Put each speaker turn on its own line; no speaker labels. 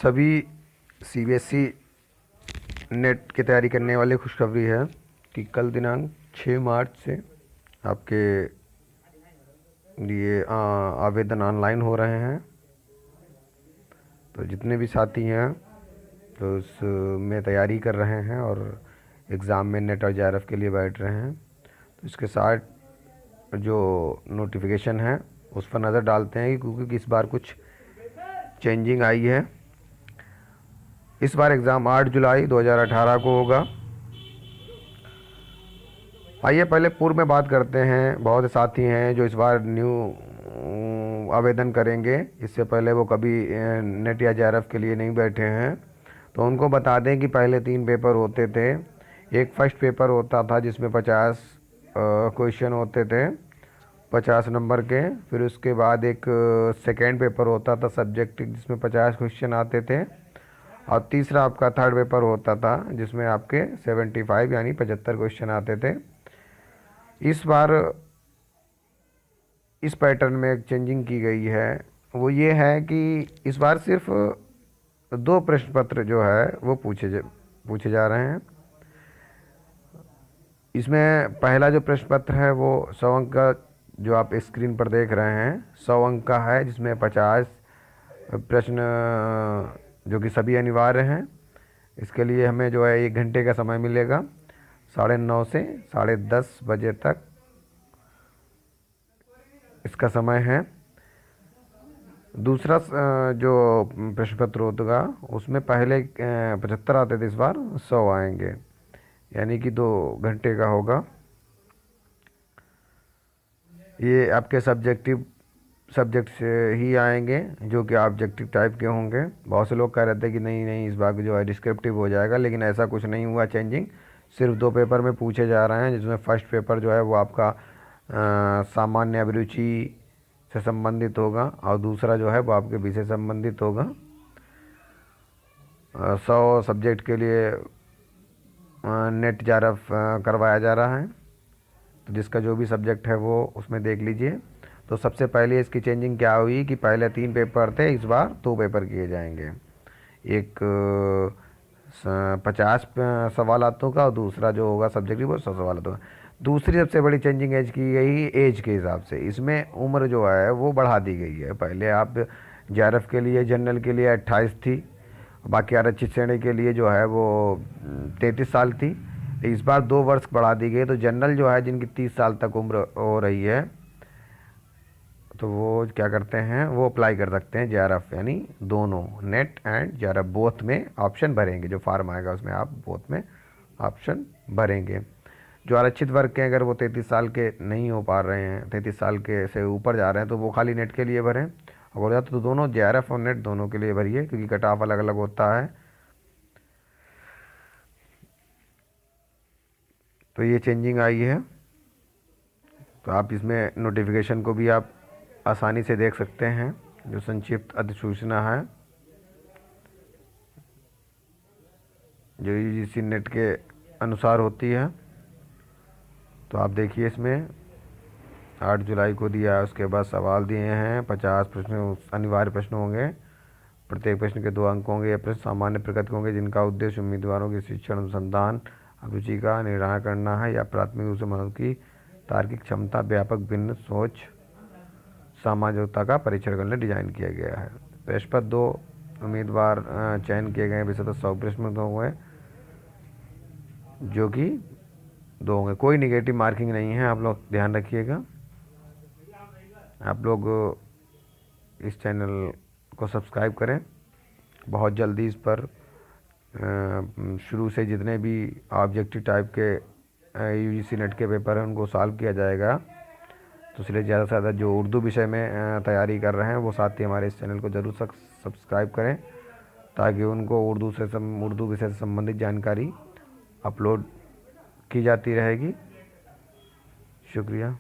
सभी CBSE net की तैयारी करने वाले खुशखबरी है कि कल दिनांक 6 मार्च से आपके लिए आवेदन ऑनलाइन हो रहे हैं। तो जितने भी साथी हैं तो उसमें तैयारी कर रहे हैं और एग्ज़ाम में नेट और जेआरएफ के लिए बैठ रहे हैं, तो इसके साथ जो नोटिफिकेशन है उस पर नज़र डालते हैं क्योंकि इस बार कुछ चेंजिंग आई है। इस बार एग्ज़ाम 8 जुलाई 2018 को होगा। आइए पहले पूर्व में बात करते हैं। बहुत से साथी हैं जो इस बार न्यू आवेदन करेंगे, इससे पहले वो कभी नेट या जेआरएफ के लिए नहीं बैठे हैं। तो उनको बता दें कि पहले 3 पेपर होते थे। एक फर्स्ट पेपर होता था जिसमें 50 क्वेश्चन होते थे 50 नंबर के। फिर उसके बाद एक सेकेंड पेपर होता था सब्जेक्ट जिसमें 50 क्वेश्चन आते थे। और तीसरा आपका थर्ड पेपर होता था जिसमें आपके 75 यानी 75 क्वेश्चन आते थे। इस बार इस पैटर्न में एक चेंजिंग की गई है, वो ये है कि इस बार सिर्फ 2 प्रश्न पत्र जो है वो पूछे जा रहे हैं। इसमें पहला जो प्रश्न पत्र है वो 100 अंक का, जो आप स्क्रीन पर देख रहे हैं 100 अंक का है, जिसमें 50 प्रश्न जो कि सभी अनिवार्य हैं। इसके लिए हमें जो है 1 घंटे का समय मिलेगा, 9:30 से 10:30 बजे तक इसका समय है। दूसरा जो प्रश्न पत्र होगा उसमें पहले 75 आते थे, इस बार 100 आएंगे, यानी कि 2 घंटे का होगा। ये आपके सब्जेक्ट से ही आएंगे जो कि ऑब्जेक्टिव टाइप के होंगे। बहुत से लोग कह रहे थे कि नहीं नहीं इस बार जो है डिस्क्रिप्टिव हो जाएगा, लेकिन ऐसा कुछ नहीं हुआ चेंजिंग। सिर्फ 2 पेपर में पूछे जा रहे हैं, जिसमें फर्स्ट पेपर जो है वो आपका सामान्य अभिरुचि से संबंधित होगा और दूसरा जो है वो आपके विषय संबंधित होगा। 100 सब्जेक्ट के लिए नेट जेआरएफ करवाया जा रहा है, तो जिसका जो भी सब्जेक्ट है वो उसमें देख लीजिए। तो सबसे पहले इसकी चेंजिंग क्या हुई कि पहले 3 पेपर थे, इस बार 2 पेपर किए जाएंगे। एक 50 सवालातों का और दूसरा जो होगा सब्जेक्टिव वो 100 सवालातों का। दूसरी सबसे बड़ी चेंजिंग एज की गई एज के हिसाब से। इसमें उम्र जो है वो बढ़ा दी गई है। पहले आप जेआरएफ के लिए जनरल के लिए 28 थी, बाकी आरक्षित श्रेणी के लिए जो है वो 33 साल थी। इस बार 2 वर्ष बढ़ा दी गई, तो जनरल जो है जिनकी 30 साल तक उम्र हो रही है तो वो क्या करते हैं, वो अप्लाई कर सकते हैं जेआरएफ, यानी दोनों नेट एंड जेआरएफ बोथ में ऑप्शन भरेंगे। जो फार्म आएगा उसमें आप बोथ में ऑप्शन भरेंगे। जो आरक्षित वर्ग के अगर वो 33 साल के नहीं हो पा रहे हैं, 33 साल के से ऊपर जा रहे हैं, तो वो खाली नेट के लिए भरें। और जाते तो दोनों जेआरएफ और नेट दोनों के लिए भरिए, क्योंकि कट ऑफ अलग अलग होता है। तो ये चेंजिंग आई है, तो आप इसमें नोटिफिकेशन को भी आप आसानी से देख सकते हैं। जो संक्षिप्त अधिसूचना है जो यूजीसी नेट के अनुसार होती है, तो आप देखिए इसमें 8 जुलाई को दिया है। उसके बाद सवाल दिए हैं, 50 प्रश्न अनिवार्य प्रश्न होंगे, प्रत्येक प्रश्न के 2 अंक होंगे। ये प्रश्न सामान्य प्रकृति के होंगे जिनका उद्देश्य उम्मीदवारों की शिक्षण अनुसंधान अभिरुचि का निर्धारण करना है, या प्राथमिक रूप से मनुष्य की तार्किक क्षमता, व्यापक भिन्न सोच, सामाजिकता का परीक्षण करने डिजाइन किया गया है। प्रश्न पर 2 उम्मीदवार चयन किए गए विषय, तो 100 प्रश्न होंगे जो कि 2 होंगे। कोई निगेटिव मार्किंग नहीं है, आप लोग ध्यान रखिएगा। आप लोग इस चैनल को सब्सक्राइब करें। बहुत जल्दी इस पर शुरू से जितने भी ऑब्जेक्टिव टाइप के यूजीसी नेट के पेपर हैं उनको सॉल्व किया जाएगा। तो इसलिए ज़्यादा से ज़्यादा जो उर्दू विषय में तैयारी कर रहे हैं वो साथी हमारे इस चैनल को ज़रूर सब्सक्राइब करें, ताकि उनको उर्दू विषय से संबंधित जानकारी अपलोड की जाती रहेगी। शुक्रिया।